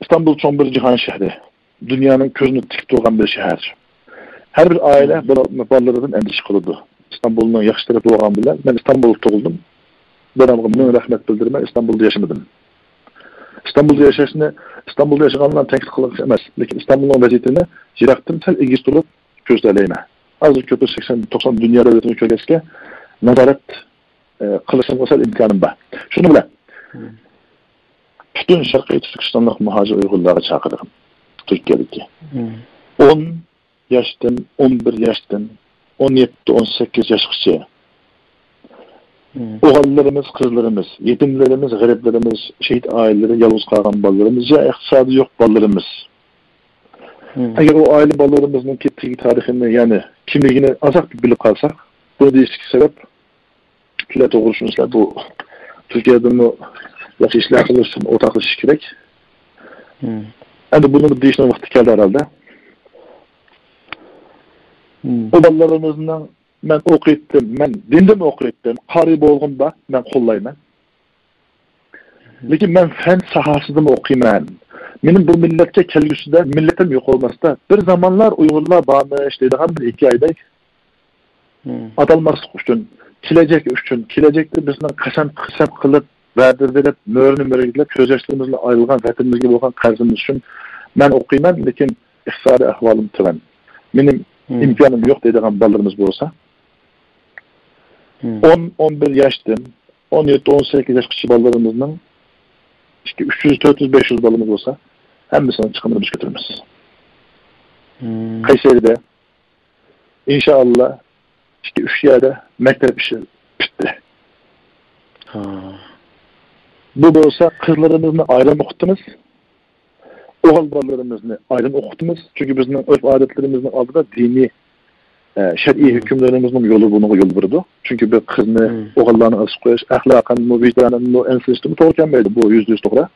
İstanbul çoğun bir cihan şehri. Dünyanın közünü tik durgan bir şehir. Her bir aile ballarından endişe kılıdı. İstanbul'un yaxşı tarafı olan bile. Ben İstanbul'da doğuldum. Dönemimden rahmet bildirme İstanbul'da yaşamadım. İstanbul'da yaşayanlar tenkit kılmak emez. Lakin İstanbul'un vaziyetini jiraktan tel ilgisi tutup gözleyme. Azı kötü 80-90 dünya devletini kölgeske nazaret kılışın olsa imkanım var. Şunu bile. Bütün Şarkı Türkistanlık muhacir Uygurlara çağırırım. Türkiye'deki. 10 yaştan, 11 yaştan, 17-18 yaşlıkça oğullarımız, kızlarımız, yetimlerimiz, gariplerimiz, şehit aileleri, yalnız kalan ballarımız, ya iktisadi yok ballarımız. Eğer o aile ballarımızın gittiği tarihini, yani kimliğini azak bir bilip kalsak, bu değişik sebep, küllet oğuruşunuzla bu Türkiye'de mi yaxşı işler kılırsın, ortaklaşış gerek. Yani bunun değişen vakti geldi herhalde. O ballarımızdan ben okuyettim, ben dindim okuyettim, qari bolğunda ben kollayman. Lakin ben fen sahasında mı okuyman? Benim bu milletçe kelgüsüde, milletim yok olmazsa, bir zamanlar Uygurlar bağırmış deydiğen bir hikayede adalması üçün, kilecekte bizden kasam kılıp, verdirdirip, mörünü köz yaşlarımızla ayrılgan, vatanımızga bo'lgan qarzimiz üçün ben okuyman, lakin iqtisadi ahvolim tuvan. Benim imkanım yok deydiğen ballarımız olsa, 10-11 yaştan, 17-18 yaş kişi ballarımızdan işte 300-400-500 balımız olsa hemmisinin çıkımını biz götürmez. Kayseri'de inşallah işte 3 yerde mektep işi bitti. Bu da olsa kızlarımızı ayrım okuttunuz. Oğul ballarımızı ayrım okuttunuz. Çünkü bizim örf adetlerimizin aldığı dini şer'i hükümlerimizin yolu bunu yol vurdu. Çünkü bir kızını oğullarını asıp koyuş, ahlakan mı, vicdanın mı, ensesti mi doğrukenmeydi bu %100 doğru.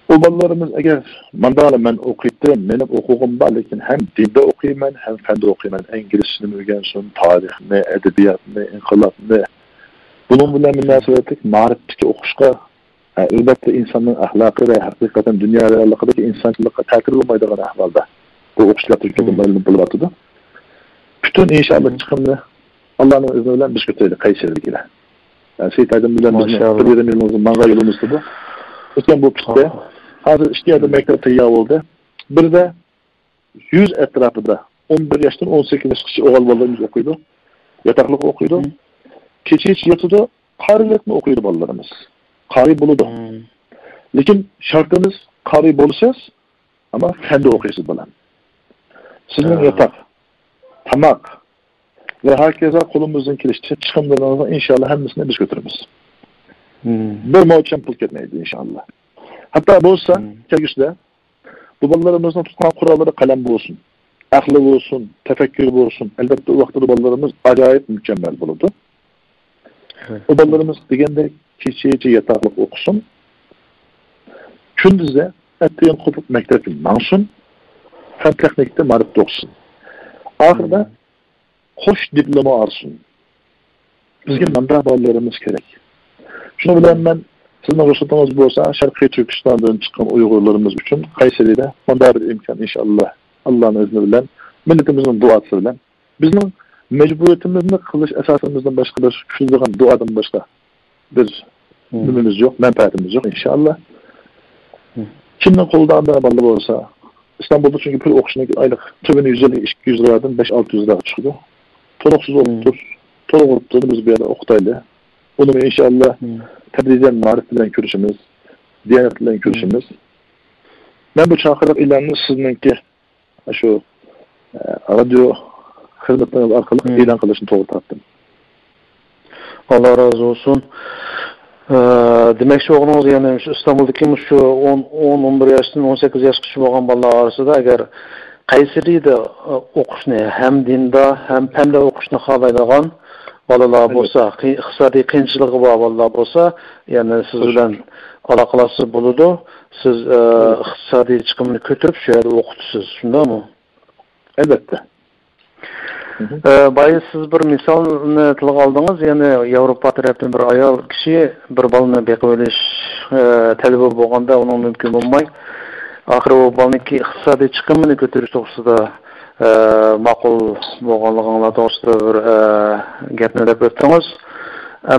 O ballarımız eğer mandala ben okuyttum, benim hukukum var, lakin hem dinde okuyman, hem fende okuyman, İngilizcini öğrensin, tarih ne, edebiyat ne, inkılap ne. Bunun bilen münasebetlik, marifdeki okuşka, elbette insanın ahlakı ve hakikaten dünya reallıkıdaki insançılıkla tertib olmaydığı ahvalda bu okuşlar Türkiye'de bulunatıdı. Bütün inşallah çıkımını Allah'ın izniyle biz götürelim Kayseri'dekiyle. Yani Seyit Aydın bilen bir yerimizin manga yolumuzdu bu. Ötken bu pistte hazır işte yerde mektep teyyav oldu. Bir de 100 etrafında 11 yaştan 18 yaş kişi oğul ballarımız okuydu. Yataklık okuydu. Keçi hiç yatıdı. Karilik mi okuydu ballarımız? Kari buludu. Lakin şartımız kari bulacağız ama kendi okuyasız balan. Sizin yatak, tamak ve herkese kolumuzun kilişçe çıkımlarına inşallah hemmisini biz götürürüz. Bir mağaçan pul ketmeydi inşallah. Hatta bu olsa, kelgüsde, bu ballarımızın tutulan kuralları kalem olsun, aklı olsun, tefekkür olsun. Elbette o vaxtda ballarımız acayip mükemmel bulundu. O ballarımız degende keçici yataklık okusun. Kündüzde ettiğin kopuk mektebin mansun, fen teknikte marifte okusun. Ahırda hoş diploma alsın. Bizge manda ballarımız gerek. Şunu bilen ben, sizin ruhsatınız bu olsa, Şarkı Türkistan'dan çıkan Uygurlarımız için Kayseri'de manda bir imkan inşallah Allah'ın izni bilen, milletimizin duası bilen, bizim mecburiyetimizin kılış esasımızdan başka bir küçüldüğün duadan başka bir ümümüz yok, menfaatimiz yok inşallah. Kimden kolda da ballı olsa, İstanbul'da çünkü bir okuşuna aylık tübünü 150-200 liradan 5-600 lira çıkıyor. Toruksuz oluptur. Toruk oluptur biz bir yerde Oktay'la. Bunu inşallah tedricen marif bilen görüşümüz, diyanet bilen görüşümüz. Ben bu çağırıp ilanını sizinki şu radyo hizmetleriniz arkalık e'lon qilishni to'g'ri topdim. Allah razı olsun. Demek ki oğlunuz yani şu İstanbul'daki şu 10-11 yaşdan 18 yaşgacha bo'lgan bolalar arasida agar qaysirida o'qishni ham dinda ham fanda o'qishni xohlaydigan bolalar bo'lsa, iqtisodiy qiyinchiligi bor bolalar bo'lsa, yani siz bilan aloqalashib bo'ladi. Siz iqtisodiy chiqimini ko'tarib shu yerda o'qitasiz, shundaymi? Albatta. Bayı siz bir misalni tilga oldingiz, yani Yevropa tarafından bir ayol kishi bir balani beqib olish talabi bo'lganda uning mumkin bo'lmay, oxiri u balaniki iqtisodiy chiqimini ko'tarish to'g'risida ma'qul bo'lganliginglar to'g'risida bir gapni deb o'tdingiz.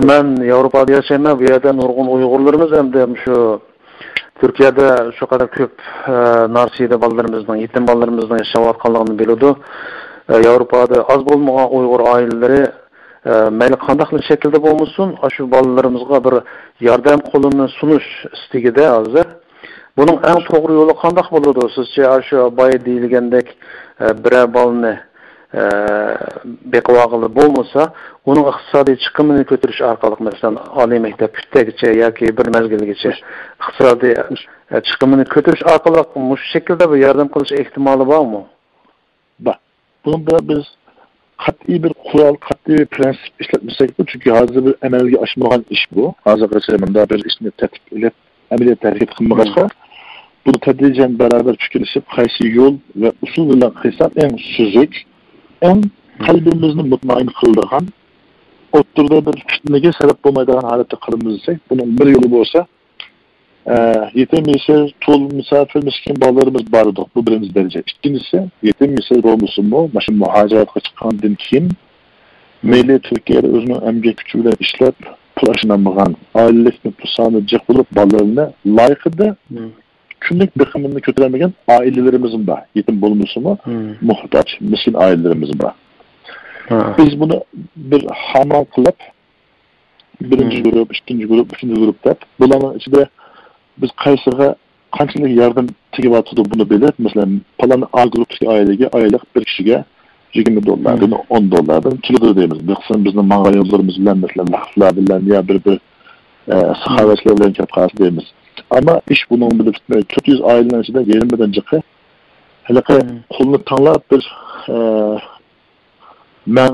Men Yevropada yashayman, bu yerda nurg'un Uyg'urlarimiz hamda shu Türkiye'de şu kadar köp narsiyede balalarımızdan, yetim balalarımızdan yaşayotganligini biladi. Avrupa'da az bo'lmagan Uyg'ur oilalari mayli qandaqli shaklda bo'lmasin, shu bolalarimizga bir yordam qo'lini sunish istigida hozir. Buning eng to'g'ri yo'li qandaq bo'ladi? Sizcha shu boy deyilgandek biror bolani bequvog'ili bo'lmasa, uning iqtisodiy chiqimini ko'tarish orqali, masalan, oliy maktab bitgacha yoki bir mezgilgacha iqtisodiy chiqimini ko'tarish orqali bu shaklda bir yordam qilish ehtimoli bormi? Bor. Bunda biz qat'iy bir kural, qat'iy bir prensip işletmesek bu. Çünkü hazır bir amalga oshmagan ish bu. Hozirgacha bunda bir ishni tartib qilib, amaliyot tartib qilmag'achqa, bunu tadrijan beraber fikirlashib, qaysi yo'l va usul bilan qilsak eng suzuk, eng qalbimizni mutmain qiladigan, o'ttirda bir fitnaga sabab bo'lmaydigan holatda qilamiz desak, buning bir yo'li bo'lsa, yetim misal, to'l misafir miskin bolalarimiz bor edi. Bu birinchi daraja. Ikkinchisi, yetim misal bo'lmasinmi, mana shu muhojiratga chiqqandan keyin mayli Turkiyada o'zining emgak kuchi bilan ishlab, pul ashlanmagan, oilalikni pusani jiq bo'lib, bolalarini loyiqida kunlik biqimini ko'taramagan oilalarimiz bor. Yetim bo'lmasinmi, muhtoj, miskin oilalarimiz bor. Biz bunu bir hamal qilib, birinchi guruh, ikkinchi guruh, uchinchi guruh deb, bularning ichida biz qaysiga qanchalik yardım tegibyotdi buni bilib, masalan, falan A guruhdagi oilaga oylik bir kishiga $20, $10 chiqadi deymiz. Bu qism bizning ma'g'ayyorlarimiz bilan, masalan, laflar bilan ya bir saxovatlar bilan kapqas deymiz. Ama ish buning bilib 400 oilaning ichida 20dan jiqi haliqa qo'lni tanlab bir men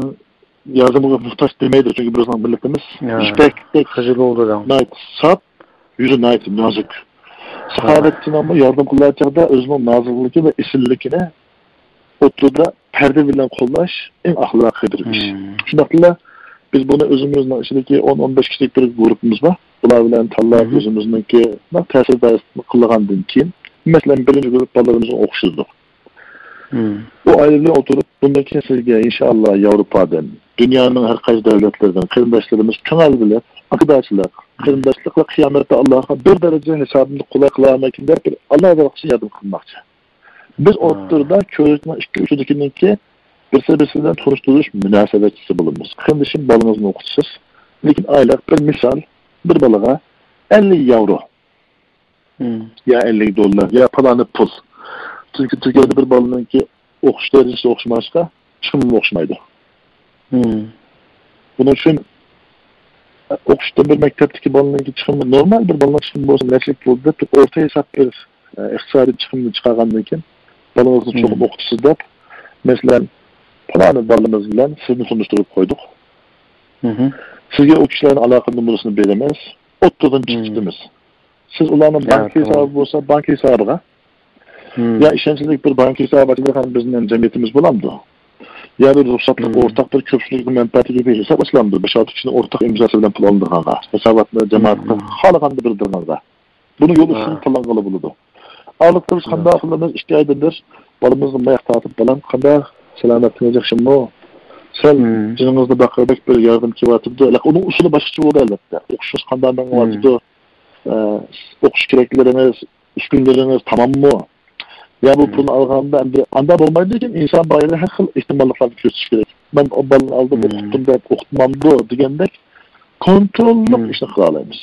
yardımga muhtaç demeydi çünkü bizning millatimiz ishbekdek xijil bo'ldi. Sap yüzü nazik. Sahavetçinin ama yardım kılacakta özünün nazırlığı ve isillikine oturda perde bilen kollaş en ahlakıdır iş. Şundakla biz bunu özümüzün içindeki 10-15 kişilik bir grubumuz var. Bunlar bilen tallar özümüzdeki tesir dayısını kılağandın ki mesela birinci grup ballarımızın okuşuzduk. Bu aileyle oturup bundaki sizge inşallah Avrupa'dan, dünyanın her kaç devletlerden, kırımdaşlarımız kanal bile, arkadaşlar, kırımdaşlıkla kıyamette Allah'a bir derece hesabını kolay kılamak için bir Allah'a da yardım kılmakça. Biz oturda köyünden iki üçündekinin ki birisinden tanıştırılmış münasebetçisi bulunmuş. Kırımdaşın balınızın okutsuz. Lakin aylık bir misal, bir balığa 50 euro. Ya $50 ya palanı pul. Çünkü Türkiye'de bir balının ki okuş derecesi okuşmazsa çıkımı okuşmaydı. Bunun için okuşta bir mektepteki balının ki çıkımı normal bir balının çıkımı olsa netlik buldu. Orta hesap bir iktisadi çıkımını çıkargandan keyin balınızı çok okutsuz da mesela palanı balımız bilen sizni tanıştırıp koyduk. Sizge o kişilerin alakalı numarasını veremez. Otto'dan çıktınız. Siz ulanın banka hesabı olsa banka hesabına ya işlemcilik bir banka hesabı açılırken bizim cemiyetimiz bulamdı. Ya bir ruhsatlık ortak bir köpçülük menfaati gibi hesap açılamdı. 5-6 kişinin ortak imzası bilen pul alındığında. Hesabatlı cemaatle halakandı bir durumda. Bunu yol üstünü kullanmalı buludu. Ağırlıklarımız kanda akıllarımız iştihadidir. Balımızın mayak dağıtıp falan kanda selametlenecek şimdi o. Sen canınızda bakırbek bir yardım kivatırdı. Onun usulü başka oldu elbette. Okuşuz kandardan vardı. Okuş gereklileriniz, üstünleriniz tamam mı? Ya bu pulunu alğanda anda olmaydı ki insan bayrağı her xil ihtimallıklarını gösteriş gerek. Ben o balını aldım, okuttum da okutmamdı degende kontrollük işini kılalayımız.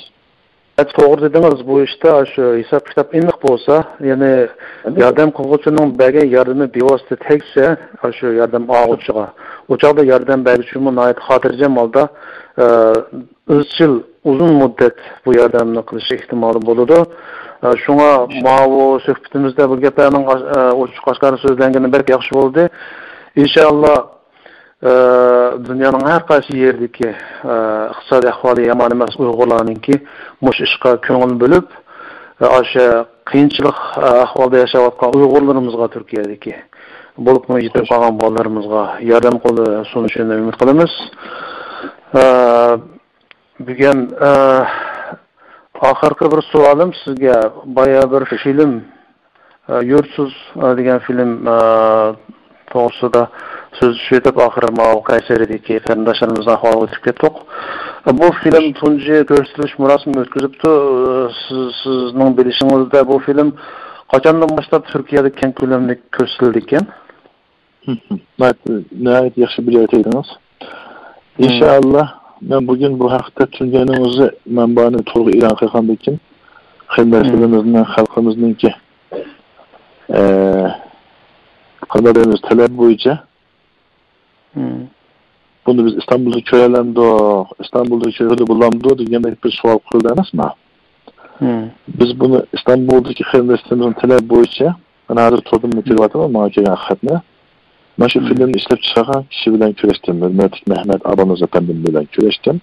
To'g'ri dedingiz, bu ishda shu hisob kitob aniq bo'lsa, ya'ni yordam qiluvchining bergan yordami bevosita tegsa, shu yordam oluvchiga, o chog'da yordam beruvchimi nihoyat xotirjam holda izchil uzun muddat bu yordamni qilish ehtimoli bo'ladi. Shunga bu suhbatimizda bu gaplarning ochiq oshkora so'zlangani yaxshi bo'ldi. İnşallah dünyanın her qaysi yerdeki iqtisadi ahvoli yomon emas Uyg'urlarninki mush ishga ko'ngil bo'lib, o'sha qiyinchilik ahvolda yashayotgan Uyg'urlarimizga Turkiyadagi bo'libmi yetib qolgan bolalarimizga yordam qo'li sunishini umid qilamiz. Bugun oxirgi bir savolim sizga boya bir film Yurtsiz degan film to'g'risida söz şöyle ahir mağlup Kayseri'deki kardeşlerimizden hava ötüp kettik. Bu film tuncu gösteriliş murasını ötküzüptü. Sizin bilişinizde bu film kaçandan başlap Türkiye'de kent kölemlik gösterildikken? Nihayet yaxşı bir aytaydınız. İnşallah ben bugün bu haqda tushunganimizni manbani to'g'ri e'lon qilgandan keyin xizmatchilarimizning xalqimizninki qiladiğimiz talep boyunca bunu biz İstanbul'da köyelendik, İstanbul'da köyde bulamdı diye bir sual kuruldu mı? Biz bunu İstanbul'daki hizmetlerimizin talep boyunca ben hazır tordum mükellefim ama gelen hakne. Ben şu filmin işlep çıkan kişi bilen küreştim. Hürmetlik Mehmet Abanız efendim bilen küreştim.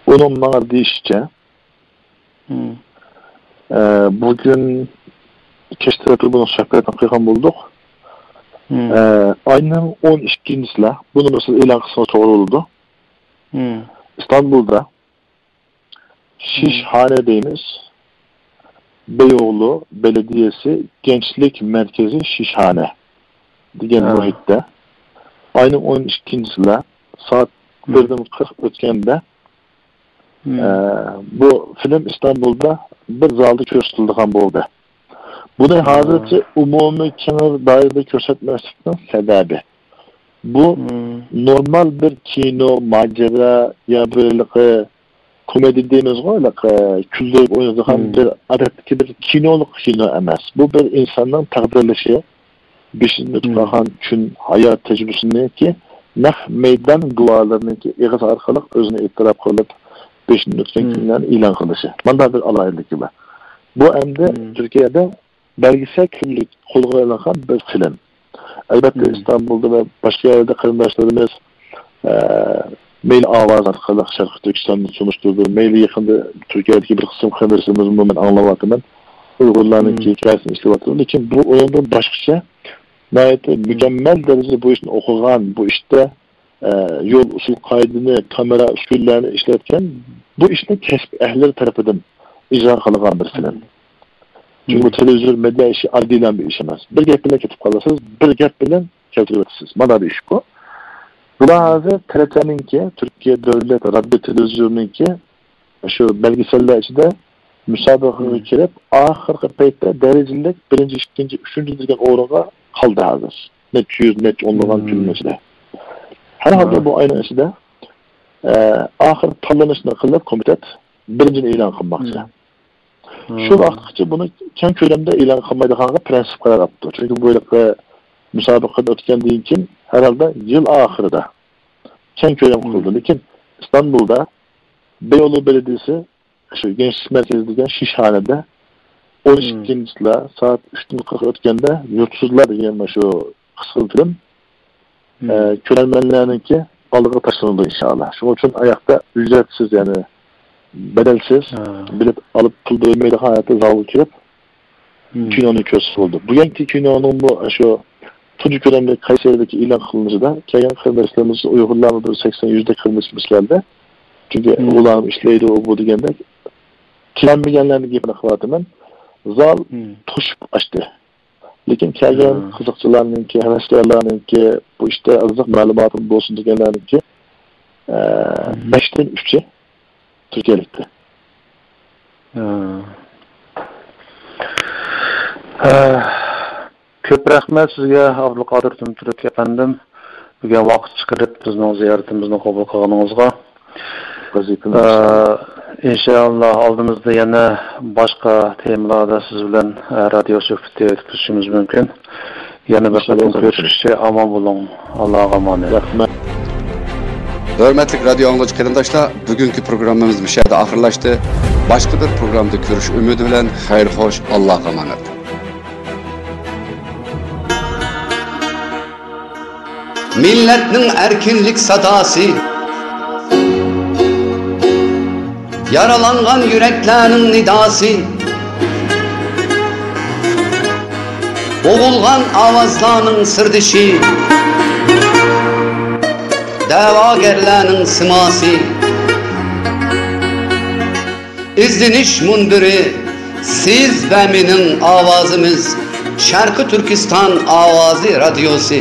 Onun bana deyişçe bugün keştiratı bunu sohbetten kıykan bulduk. Aynen 12'sinde bunu nasıl ilan kısmına doğru oldu. İstanbul'da Şişhane'deyimiz Beyoğlu Belediyesi Gençlik Merkezi Şişhane diyen muhitte aynen 12'sinde saat 1:40 ötkende bu film İstanbul'da bir zalda gösterildiği oldu. Bunu hazırca umumi kenar dairede göstermesinin sebebi. Bu normal bir kino, macera ya böyle komedi dediğimiz öyle küldürüp oynadığım bir adetteki bir kinoluk kino emez. Bu bir insanın takdirleşi, beşinci tutan gün hayat tecrübesini ki nah meydan dualarını ki ağız arkalık özüne itiraf kılıp beşinci tutan günden ilan kılışı. Bunda bir alaylık gibi. Bu hem de Türkiye'de belgesel kimlik kolgalanan bir film. Elbette İstanbul'da ve başka yerde kardeşlerimiz mail avaz arkalı Şarkı Türkistan'ın sunuşturduğu maili yakında Türkiye'deki bir kısım kardeşlerimizin bunu anlavatımın Uygurlarının hikayesini işlevatımın için bu oyundan başka nihayet mükemmel derecede bu işin okugan, bu işte yol usul kaydını, kamera usullerini işlerken bu işin kesp ehleri tarafından icra kılınan bir film. Çünkü bu televizyon medya işi adilen bir iş emez. Bir gap bile ketip kalırsınız, bir gap bile keltirversiniz. Bana bir iş bu. Buna hazır TRT'ninki, Türkiye Devlet Radyo Televizyonu'nunki şu belgeseller içinde müsabakaya girip ahırkı peytte derecilik birinci, ikinci, üçüncü dirgen oğruna kaldı hazır. Net 100, net 10'luğun gülmesiyle. Herhalde bu aynı içinde ahır tallanışını kılıp komitet birincini ilan kılmakçı. Şu vaxtçı bunu kent kölemde ilan kılmaydığı prensip karar yaptı. Çünkü böyle müsabakada ötkendiğin için herhalde yıl ahırda kent kölem kuruldu. Lakin İstanbul'da Beyoğlu Belediyesi şu gençlik merkezi diyen Şişhane'de 12'sinde saat 3:40 ötkende yurtsuzlar diyen şu kısım film kölenmenlerinki alığı taşınıldı inşallah. Şu için ayakta ücretsiz yani bedelsiz bilet alıp pul dövmeyle hayatı zavul kirip kinonun kösü oldu. Bu yankı kinonun bu şu Tuncu Kölemli Kayseri'deki ilan kılınıcı da kayan kardeşlerimiz Uygurlar'ın %80 kılmışlardı. Çünkü ulanım işleydi o bu diyende kilenmeyenlerini gibi nakıvatımın zal tuşup açtı. Lakin kayan kızıkçılarının ki, heveslerlerinin ki bu işte azıcık malumatım olsun diyenlerin ki 5'ten 3'e Türkiye'likti. Köp rahmet sizge Abdülkadir Tümtürk efendim. Bugün vakit çıkarıp bizning ziyoratimizni qabul qilganingizga. İnşallah aldığımızda yana başka temalarda siz bilen radyo söhbeti ötküzüşümüz mümkün. Yana bir kadın görüşüşe aman bulun. Allah'a emanet. Rahmet. Hörmetlik radyo anlıcı qarindoshlar, bugünkü programımız bu yerda oxirlashdi. Başka bir programda görüş ümidi bilen xayr xoş, Allah'a emanet. Milletning erkinlik sadası, yaralangan yüreklerinin nidası, boğulgan avazlarının sırdişi, davagerlerinin siması, izdiniş mundiri, siz ve benim avazımız, Şarkı Türkistan Avazi Radyosu.